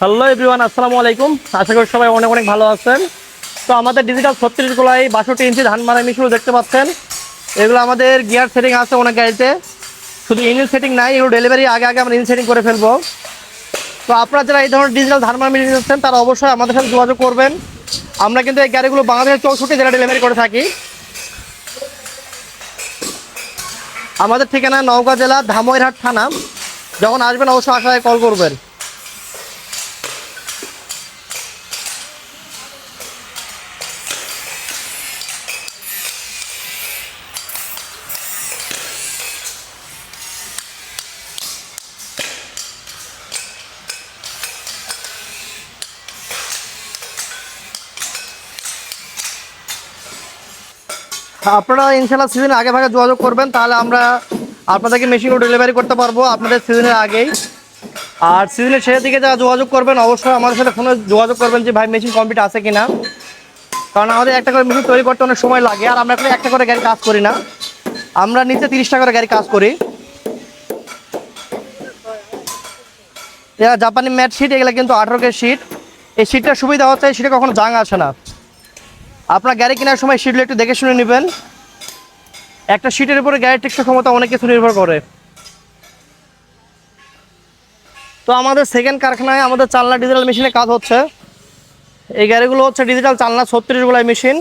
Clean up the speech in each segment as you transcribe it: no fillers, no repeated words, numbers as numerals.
Hello everyone, আসসালামু আলাইকুম। আশা করি সবাই অনেক অনেক ভালো আছেন। তো আমাদের ডিজিটাল 36 গোলাই 62 ইঞ্চি ধান মারা মেশিনও দেখতে পাচ্ছেন। এগুলো আমাদের গিয়ার সেটিং আছে অনেক গাড়িতে, শুধু ইঞ্জিন সেটিং নাই, এগুলো ডেলিভারি আগে আগে আমরা ইঞ্জিন সেটিং করে ফেলবো। তো আপনারা যারা এই ধরনের ডিজিটাল ধান মারা মেশিন নিচ্ছেন তারা অবশ্যই আমাদের সাথে যোগাযোগ করবেন। আমরা কিন্তু এই গাড়িগুলো বাংলাদেশের 64 জেলা ডেলিভারি করে থাকি। আমাদের ঠিকানা নওগাঁ জেলা ধামইরহাট থানা। যখন আসবেন অবশ্যই আশায় কল করবেন। আপনারা ইনশাল্লাহ সিজনের আগে ভাগে যোগাযোগ করবেন, তাহলে আমরা আপনাদেরকে মেশিনগুলো ডেলিভারি করতে পারবো আপনাদের সিজনের আগেই। আর সিজনের শেষের দিকে যারা যোগাযোগ করবেন অবশ্যই আমাদের সাথে ফোনে যোগাযোগ করবেন যে ভাই মেশিন কমপ্লিট আছে কিনা, কারণ আমাদের একটা করে মেশিন তৈরি করতে অনেক সময় লাগে। আর আমরা একটা করে গাড়ি কাজ করি না, আমরা নিচে 30টা করে গাড়ি কাজ করি। এরা জাপানি ম্যাট শিট, এগুলো কিন্তু 18 কে শিট। এই শিটটার সুবিধা হচ্ছে এই শিটে কখনো জাং আসে না। আপনার গাড়ি কেনার সময় শিটগুলো একটু দেখে শুনে নেবেন। একটা শিটের উপরে গাড়ির টেকসই ক্ষমতা অনেক কিছু নির্ভর করে। তো আমাদের সেকেন্ড কারখানায় আমাদের চালনা ডিজিটাল মেশিনে কাজ হচ্ছে। এই গাড়িগুলো হচ্ছে ডিজিটাল চালনা 36 গোলাই মেশিন,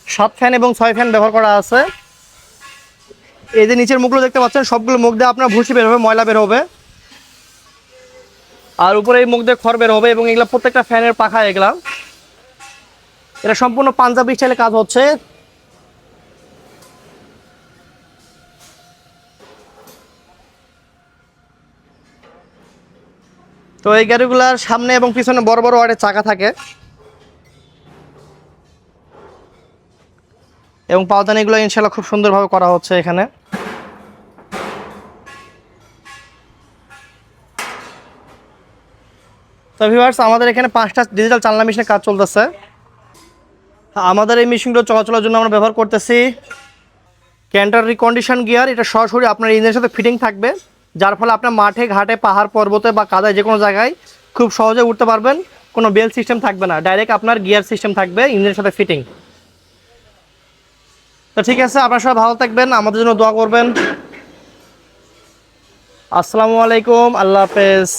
7 ফ্যান এবং 6 ফ্যান ব্যবহার করা আছে। এই যে নিচের মুখগুলো দেখতে পাচ্ছেন, সবগুলো মুখ দিয়ে আপনার ভুসি বের হবে, ময়লা বের হবে। আর উপরে এই মুখ দিয়ে খড় বের হবে। এবং এগুলা প্রত্যেকটা ফ্যানের পাখা এগুলা, এটা সম্পূর্ণ পাঞ্জাবি স্টাইলে কাজ হচ্ছে। তো এই গাড়িগুলার সামনে এবং পিছনে বড় বড় ওয়াটের চাকা থাকে এবং পাওদানিগুলো ইনশাল্লাহ খুব সুন্দরভাবে করা হচ্ছে এখানে। তো ভিউয়ার্স, আমাদের এখানে 5টা ডিজিটাল চালনা মেশিনের কাজ চলতেছে। আমাদের এই মেশিনগুলো চলাচলের জন্য আমরা ব্যবহার করতেছি ক্যান্টার রিকন্ডিশন গিয়ার। এটা সরাসরি আপনার ইঞ্জিনের সাথে ফিটিং থাকবে, যার ফলে আপনার মাঠে ঘাটে পাহাড় পর্বতে বা কাদায় যে কোনো জায়গায় খুব সহজে উঠতে পারবেন। কোনো বেল সিস্টেম থাকবে না, ডাইরেক্ট আপনার গিয়ার সিস্টেম থাকবে ইঞ্জিনের সাথে ফিটিং। তো ঠিক আছে, আপনারা সবাই ভালো থাকবেন, আমাদের জন্য দোয়া করবেন। আসসালামু আলাইকুম, আল্লাহ হাফেজ।